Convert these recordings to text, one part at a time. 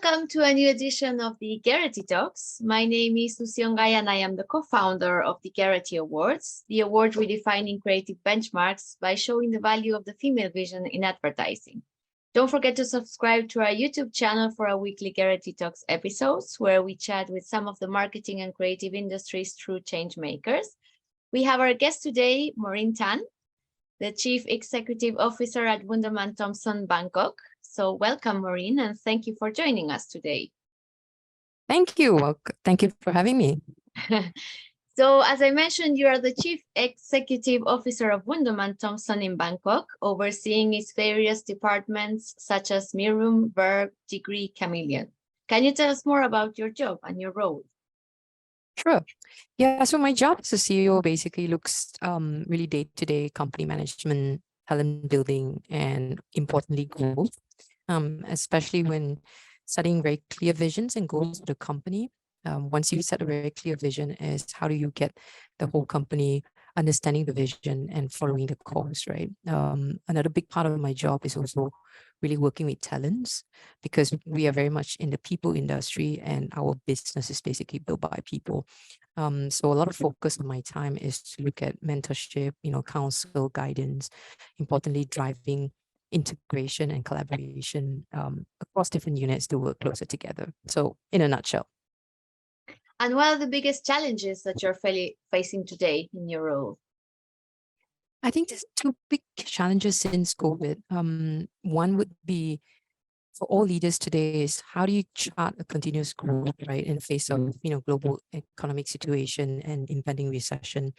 Welcome to a new edition of the Gerety Talks. My name is Luciongay and I am the co-founder of the Gerety Awards, the award redefining creative benchmarks by showing the value of the female vision in advertising. Don't forget to subscribe to our YouTube channel for our weekly Gerety Talks episodes, where we chat with some of the marketing and creative industries through changemakers. We have our guest today, Maureen Tan, the Chief Executive Officer at Wunderman, Thompson, Bangkok. So welcome, Maureen, and thank you for joining us today. Thank you. Thank you for having me. So as I mentioned, you are the Chief Executive Officer of Wunderman Thompson in Bangkok, overseeing its various departments such as Mirum, Verve, Degree, Chameleon. Can you tell us more about your job and your role? Sure. Yeah, so my job as a CEO basically looks really day-to-day company management, talent building, and importantly, growth, especially when setting very clear visions and goals for the company. Once you set a very clear vision, is how do you get the whole company understanding the vision and following the course, right? Another big part of my job is also really working with talents, because we are very much in the people industry and our business is basically built by people. So a lot of focus of my time is to look at mentorship, counsel, guidance, importantly, driving integration and collaboration across different units to work closer together. So in a nutshell. And what are the biggest challenges that you're facing today in your role? I think there's two big challenges since COVID. One would be for all leaders today is how do you chart a continuous growth, right, in the face of global economic situation and impending recession.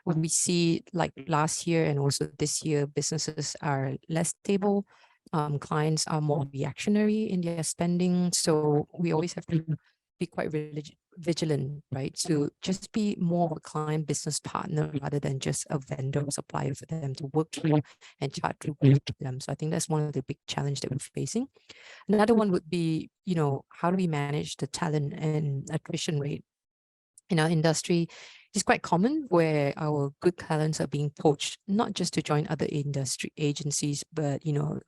We see like last year and also this year, businesses are less stable. Clients are more reactionary in their spending. So we always have to be quite vigilant, right? To just be more of a client business partner rather than just a vendor or supplier for them to work through and chart through with them. So I think that's one of the big challenges that we're facing. Another one would be, how do we manage the talent and attrition rate? In our industry, it's quite common where our good talents are being poached, not just to join other industry agencies, but,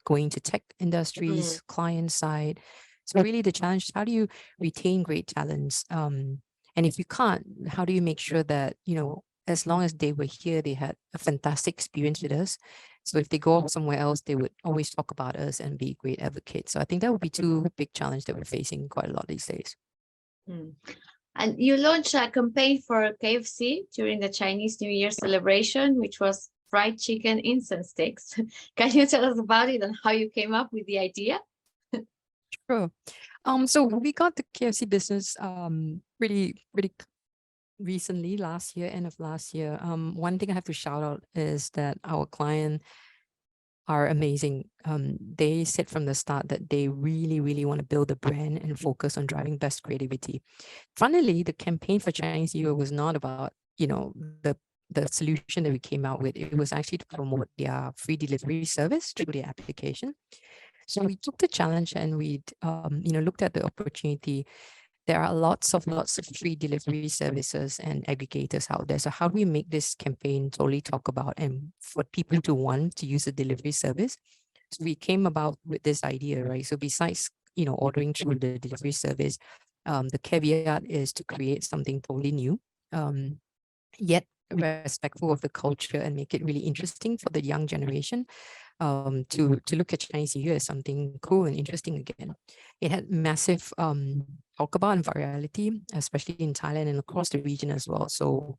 going to tech industries, client side. So really the challenge is how do you retain great talents? And if you can't, how do you make sure that, as long as they were here, they had a fantastic experience with us. So if they go off somewhere else, they would always talk about us and be great advocates. So I think that would be two big challenges that we're facing quite a lot these days. And you launched a campaign for KFC during the Chinese New Year celebration, which was fried chicken incense sticks. Can you tell us about it and how you came up with the idea? Sure. So we got the KFC business pretty recently, last year, end of last year. One thing I have to shout out is that our client are amazing. They said from the start that they really, really want to build a brand and focus on driving best creativity. Funnily, the campaign for Chinese New Year was not about, the solution that we came out with. It was actually to promote their free delivery service through the application. So we took the challenge and we, looked at the opportunity. There are lots of free delivery services and aggregators out there. So how do we make this campaign totally talk about and for people to want to use a delivery service? So we came about with this idea, right? So besides, ordering through the delivery service, the caveat is to create something totally new, yet respectful of the culture and make it really interesting for the young generation. To look at Chinese New Year as something cool and interesting again. It had massive talk about and virality, especially in Thailand and across the region as well. So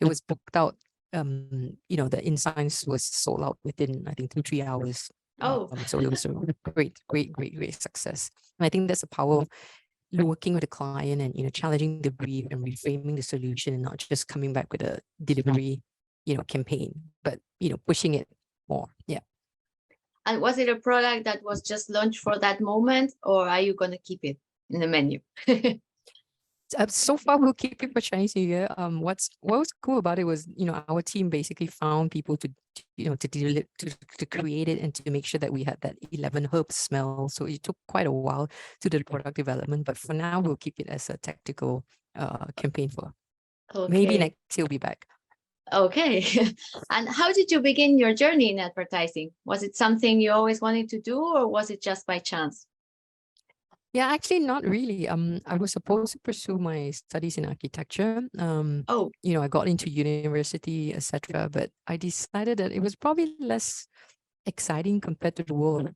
it was booked out. The insights was sold out within, I think, 2-3 hours. So it was a great success. And I think that's the power of working with a client and challenging the brief and reframing the solution and not just coming back with a delivery campaign, but pushing it more. Yeah. And was it a product that was just launched for that moment, or are you going to keep it in the menu? So far, we'll keep it for Chinese New Year. What was cool about it was, our team basically found people to create it and to make sure that we had that 11 herb smell. So it took quite a while to do the product development, but for now, we'll keep it as a tactical campaign for. Okay. Maybe next year we'll be back. Okay. And how did you begin your journey in advertising? Was it something you always wanted to do, or was it just by chance? Yeah, actually, not really. I was supposed to pursue my studies in architecture. Oh, I got into university, etc. But I decided that it was probably less exciting compared to the world,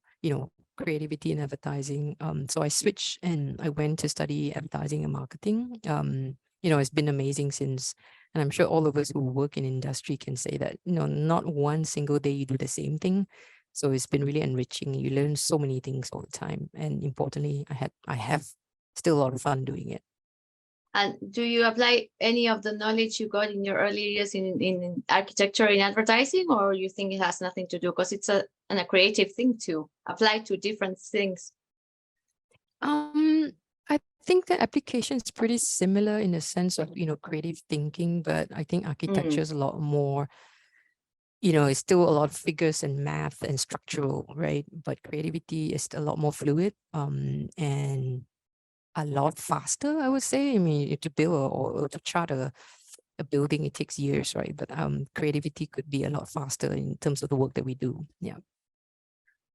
creativity and advertising. So I switched and I went to study advertising and marketing. It's been amazing since, and I'm sure all of us who work in industry can say that, not one single day you do the same thing. So it's been really enriching. You learn so many things all the time. And importantly, I have still a lot of fun doing it. and do you apply any of the knowledge you got in your early years in architecture in advertising, or you think it has nothing to do because it's a creative thing to apply to different things? I think the application is pretty similar in the sense of, creative thinking, but I think architecture is a lot more, it's still a lot of figures and math and structural, right? But creativity is a lot more fluid, and a lot faster, I would say. I mean, to build or to chart a building, it takes years, right? But creativity could be a lot faster in terms of the work that we do. Yeah.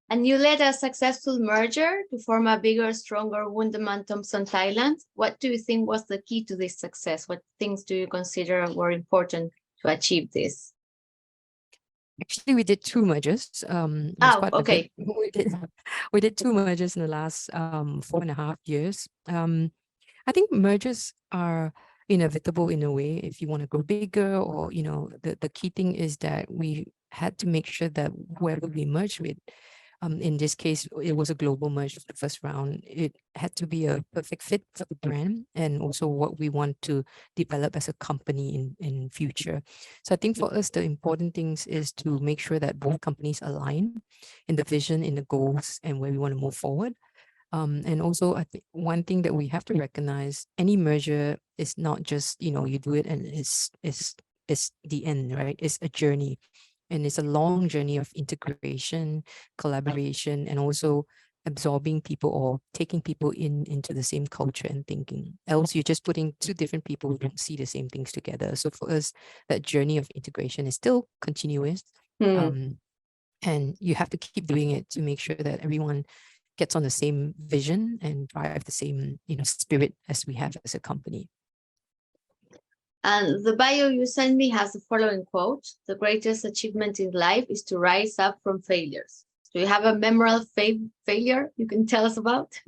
And you led a successful merger to form a bigger, stronger Wunderman Thompson Thailand. What do you think was the key to this success? What things do you consider were important to achieve this? Actually, we did two mergers. It was Oh, quite a bit. okay. We did two mergers in the last 4.5 years. I think mergers are inevitable in a way if you want to grow bigger, or the key thing is that we had to make sure that whoever we merged with, in this case, it was a global merge of the first round. It had to be a perfect fit for the brand and also what we want to develop as a company in future. So I think for us, the important things is to make sure that both companies align in the vision, in the goals, and where we want to move forward. And also, I think one thing that we have to recognize: any merger is not just you do it and it's the end, right? It's a journey, and it's a long journey of integration, collaboration, and also absorbing people or taking people into the same culture and thinking. Else, you're just putting two different people who don't see the same things together. So for us, that journey of integration is still continuous. And you have to keep doing it to make sure that everyone gets on the same vision and drive the same spirit as we have as a company. And the bio you sent me has the following quote: "The greatest achievement in life is to rise up from failures." Do you have a memorable failure you can tell us about?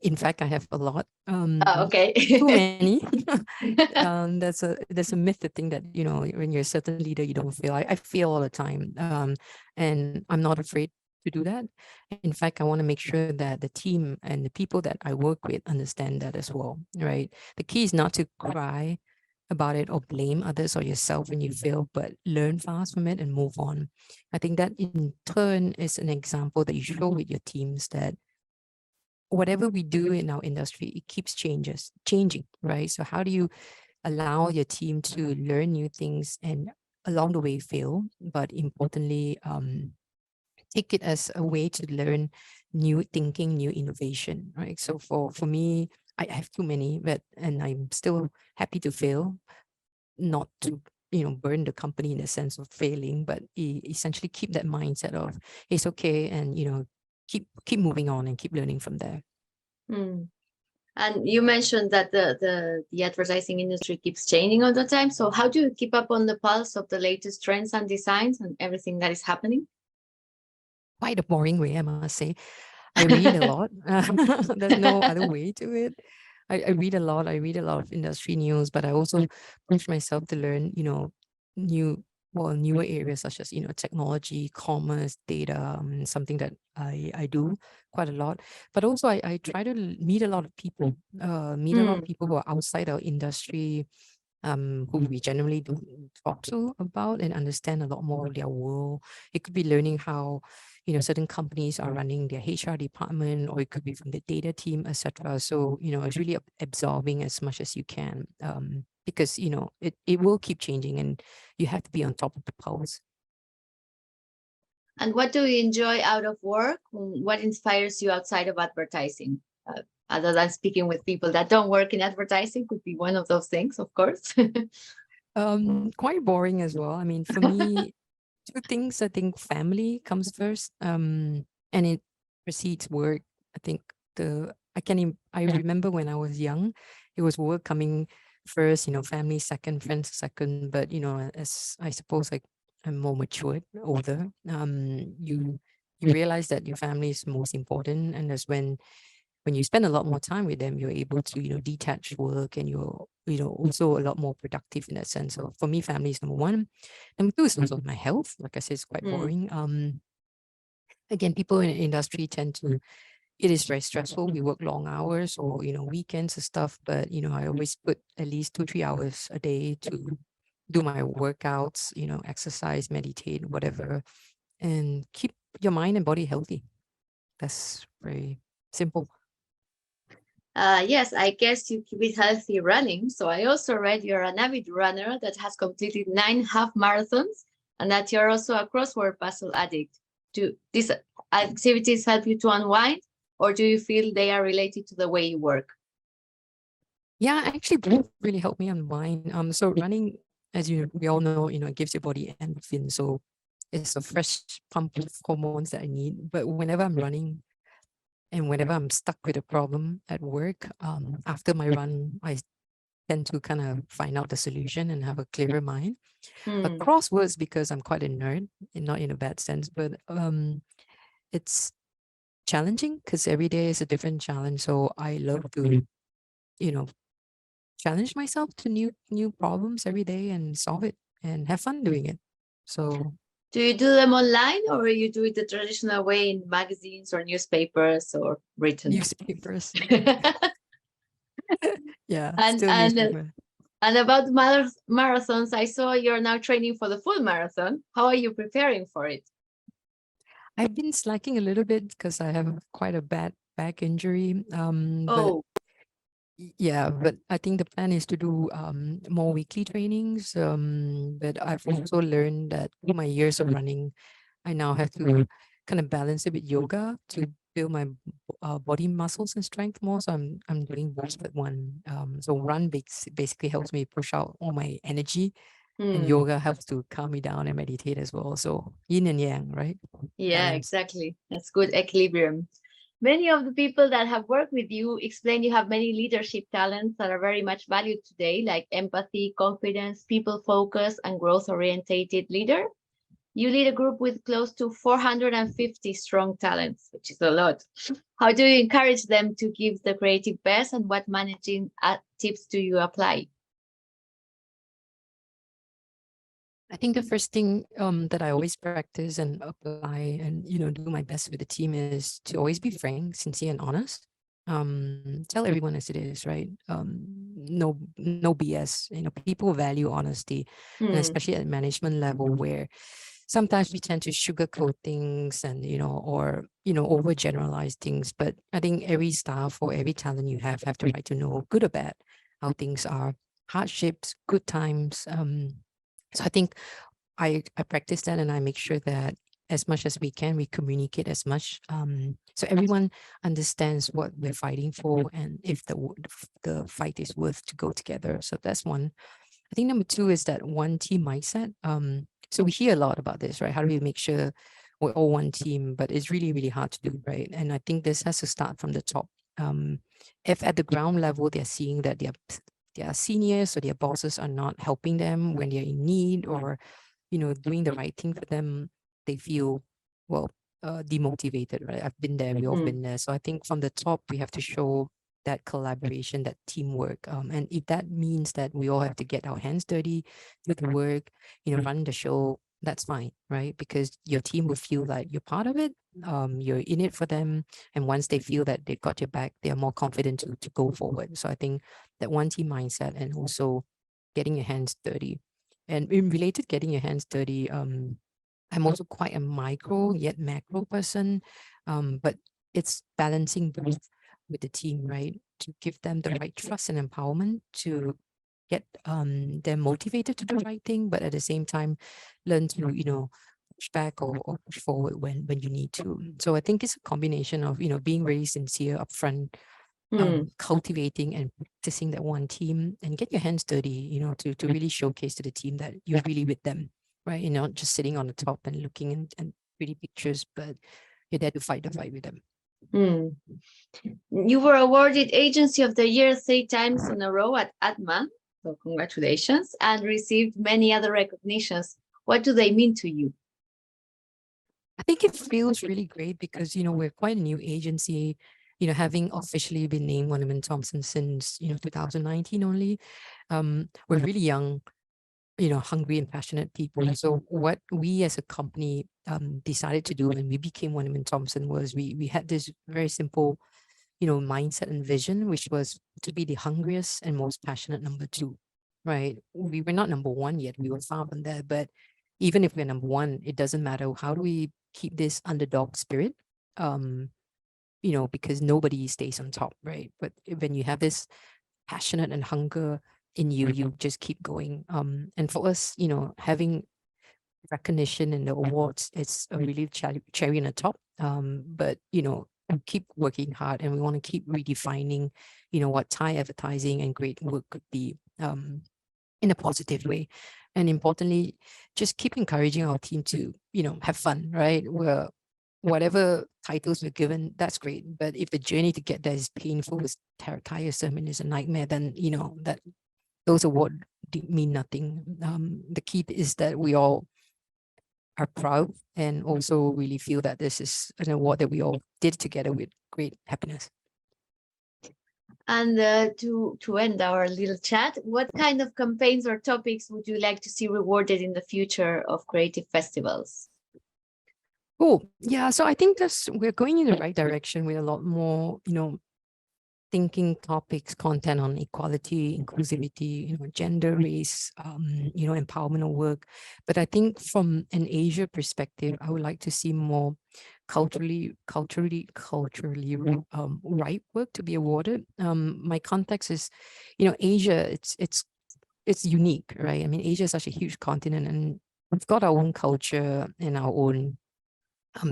In fact, I have a lot. Okay. Too many. There's a myth to think that when you're a certain leader you don't fail. I fail all the time, and I'm not afraid to do that. In fact, I want to make sure that the team and the people that I work with understand that as well. Right. The key is not to cry about it or blame others or yourself when you fail, but learn fast from it and move on. I think that in turn is an example that you show with your teams that whatever we do in our industry, it keeps changing, right? So how do you allow your team to learn new things and along the way fail, but importantly, take it as a way to learn new thinking, new innovation, right? So for me, I have too many, and I'm still happy to fail, not to burn the company in the sense of failing, but essentially keep that mindset of it's okay, and keep moving on and keep learning from there. And you mentioned that the advertising industry keeps changing all the time. So how do you keep up on the pulse of the latest trends and designs and everything that is happening? Quite a boring way, I must say. I read a lot. There's no other way to it. I read a lot. I read a lot of industry news, but I also push myself to learn, newer areas such as, technology, commerce, data, something that I do quite a lot. But also I try to meet a lot of people, who are outside our industry, who we generally don't talk to about and understand a lot more of their world. It could be learning how, certain companies are running their HR department, or it could be from the data team, etc. So, it's really absorbing as much as you can, because, it will keep changing and you have to be on top of the pulse. And what do you enjoy out of work? What inspires you outside of advertising? Other than speaking with people that don't work in advertising, could be one of those things, of course. Quite boring as well. I mean, for me, two things. I think family comes first, and it precedes work. I think I remember when I was young, it was work coming first, family second, friends second. But as I suppose, like, I'm more matured, older, you realize that your family is most important, and that's when you spend a lot more time with them, you're able to detach work, and you're also a lot more productive in that sense. So for me, family is number one. Number two is also my health. Like I said, it's quite boring. Again, people in the industry tend to, it is very stressful. We work long hours or weekends and stuff, but I always put at least 2-3 hours a day to do my workouts, exercise, meditate, whatever, and keep your mind and body healthy. That's very simple. Yes, I guess you keep it healthy running. So I also read you're an avid runner that has completed 9 half marathons, and that you're also a crossword puzzle addict. Do these activities help you to unwind, or do you feel they are related to the way you work? Yeah, actually both really help me unwind. So running, as we all know, it gives your body endorphin. So it's a fresh pump of hormones that I need. But whenever I'm running and whenever I'm stuck with a problem at work, after my run, I tend to kind of find out the solution and have a clearer mind. Crosswords, because I'm quite a nerd, not in a bad sense, but it's challenging because every day is a different challenge. So I love to, you know, challenge myself to new problems every day and solve it and have fun doing it. So Do you do them online, or you do it the traditional way in magazines or newspapers or written? newspapers. Yeah, and still and newspaper. and about marathons, I saw you're now training for the full marathon. How are you preparing for it? I've been slacking a little bit because I have quite a bad back injury. But Oh, yeah, but I think the plan is to do more weekly trainings. But I've also learned that through my years of running, I now have to kind of balance it with yoga to build my body muscles and strength more. So I'm doing both at one. So run basically helps me push out all my energy, and yoga helps to calm me down and meditate as well. So yin and yang, right? yeah, Balance. exactly. That's good equilibrium. Many of the people that have worked with you explain you have many leadership talents that are very much valued today, like empathy, confidence, people focus, and growth orientated leader. You lead a group with close to 450 strong talents, which is a lot. How do you encourage them to give the creative best, and what managing tips do you apply? I think the first thing that I always practice and apply and do my best with the team is to always be frank, sincere, and honest. Tell everyone as it is, right? No BS. People value honesty, and especially at management level, where sometimes we tend to sugarcoat things and or overgeneralize things. But I think every staff or every talent you have the right to know, good or bad, how things are, hardships, good times. So I think I practice that, and I make sure that as much as we can, we communicate as much, so everyone understands what we're fighting for, and if the fight is worth to go together. So that's one. I think number two is that one team mindset. So we hear a lot about this, right? How do we make sure we're all one team? But it's really, really hard to do, right? And I think this has to start from the top. If at the ground level they're seeing that their seniors or their bosses are not helping them when they're in need, or doing the right thing for them, they feel, well, demotivated, right? I've been there, we all been there. So I think from the top, we have to show that collaboration, that teamwork. And if that means that we all have to get our hands dirty, do the work, run the show, that's fine, right? Because your team will feel like you're part of it. You're in it for them. And once they feel that they've got your back, they're more confident to go forward. So I think that one team mindset, and also getting your hands dirty. And in related getting your hands dirty, I'm also quite a micro yet macro person. But it's balancing both with the team, right? To give them the right trust and empowerment to get them motivated to do the right thing, but at the same time learn to, push back or push forward when you need to. So I think it's a combination of, being very sincere upfront, cultivating and practicing that one team, and get your hands dirty, to really showcase to the team that you're really with them, right? You're not just sitting on the top and looking and pretty pictures, but you're there to fight the fight with them. Mm. You were awarded Agency of the Year 3 times in a row at ADMA, so congratulations, and received many other recognitions. What do they mean to you? I think it feels really great because, we're quite a new agency, having officially been named Wunderman Thompson since, 2019 only. We're really young, hungry and passionate people. So what we as a company decided to do when we became Wunderman Thompson was we had this very simple, mindset and vision, which was to be the hungriest and most passionate number two, right? We were not number one yet. We were far from there, but even if we're number one, it doesn't matter. How do we keep this underdog spirit? Because nobody stays on top, right? But when you have this passionate and hunger in you, you just keep going. And for us, having recognition in the awards, it's a really cherry on the top. But we keep working hard, and we want to keep redefining, what Thai advertising and great work could be, in a positive way. And importantly, just keep encouraging our team to, have fun, right? Whatever titles we're given, that's great. But if the journey to get there is painful, is tiresome, and is a nightmare, then that those awards mean nothing. The key is that we all are proud and also really feel that this is an award that we all did together with great happiness. And to end our little chat, what kind of campaigns or topics would you like to see rewarded in the future of creative festivals? Oh, yeah. So I think we're going in the right direction with a lot more, thinking topics, content on equality, inclusivity, gender, race, empowerment of work. But I think from an Asia perspective, I would like to see more culturally right work to be awarded. My context is, Asia. It's unique, right? I mean, Asia is such a huge continent, and we've got our own culture and our own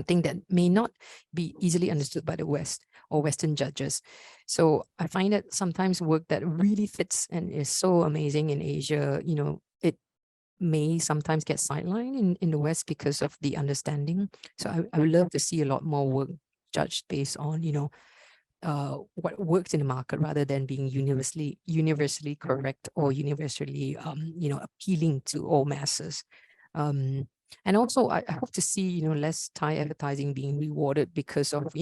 thing that may not be easily understood by the West or Western judges. So I find that sometimes work that really fits and is so amazing in Asia, it may sometimes get sidelined in the West because of the understanding. So I would love to see a lot more work judged based on, what works in the market rather than being universally correct or universally, appealing to all masses. And also, I hope to see, less Thai advertising being rewarded because of,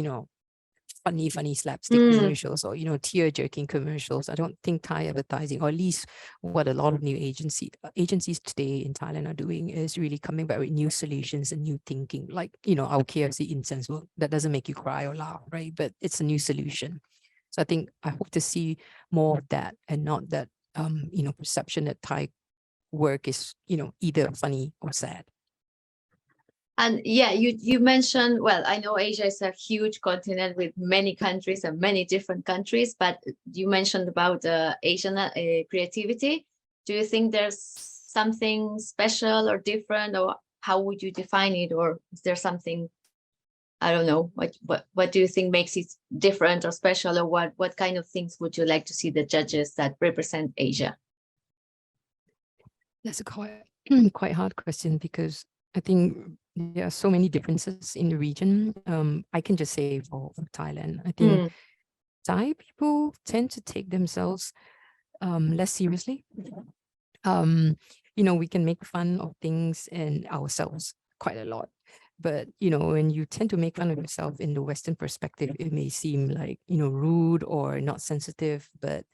funny slapstick commercials or, tear-jerking commercials. I don't think Thai advertising, or at least what a lot of new agencies today in Thailand are doing, is really coming back with new solutions and new thinking. Like, our KFC incense work, that doesn't make you cry or laugh, right? But it's a new solution. So I hope to see more of that, and not that, perception that Thai work is, either funny or sad. And yeah, you mentioned, well, I know Asia is a huge continent with many countries and many different countries, but you mentioned about Asian creativity. Do you think there's something special or different, or how would you define it? Or is there something, I don't know, what do you think makes it different or special, or what kind of things would you like to see the judges that represent Asia? That's a quite hard question, because I think there are so many differences in the region. I can just say for Thailand, I think Thai people tend to take themselves less seriously. We can make fun of things and ourselves quite a lot. But, when you tend to make fun of yourself in the Western perspective, it may seem like, rude or not sensitive. But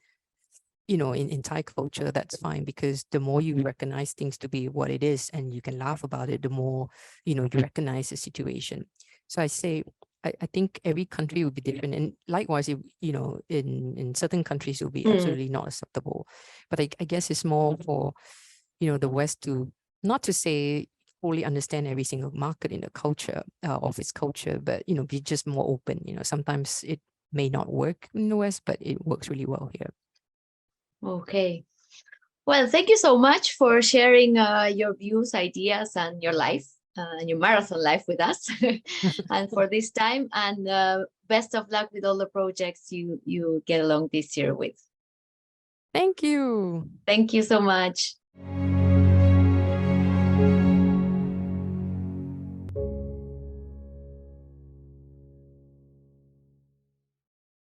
in Thai culture, that's fine, because the more you recognize things to be what it is and you can laugh about it, the more, you recognize the situation. So I think every country will be different. And likewise, in certain countries, it will be absolutely not acceptable. But I guess it's more for, the West to, not to say fully understand every single market in the culture of its culture, but, be just more open. Sometimes it may not work in the West, but it works really well here. Okay. Well, thank you so much for sharing your views, ideas, and your life, your marathon life with us, and for this time. And best of luck with all the projects you get along this year with. Thank you. Thank you so much.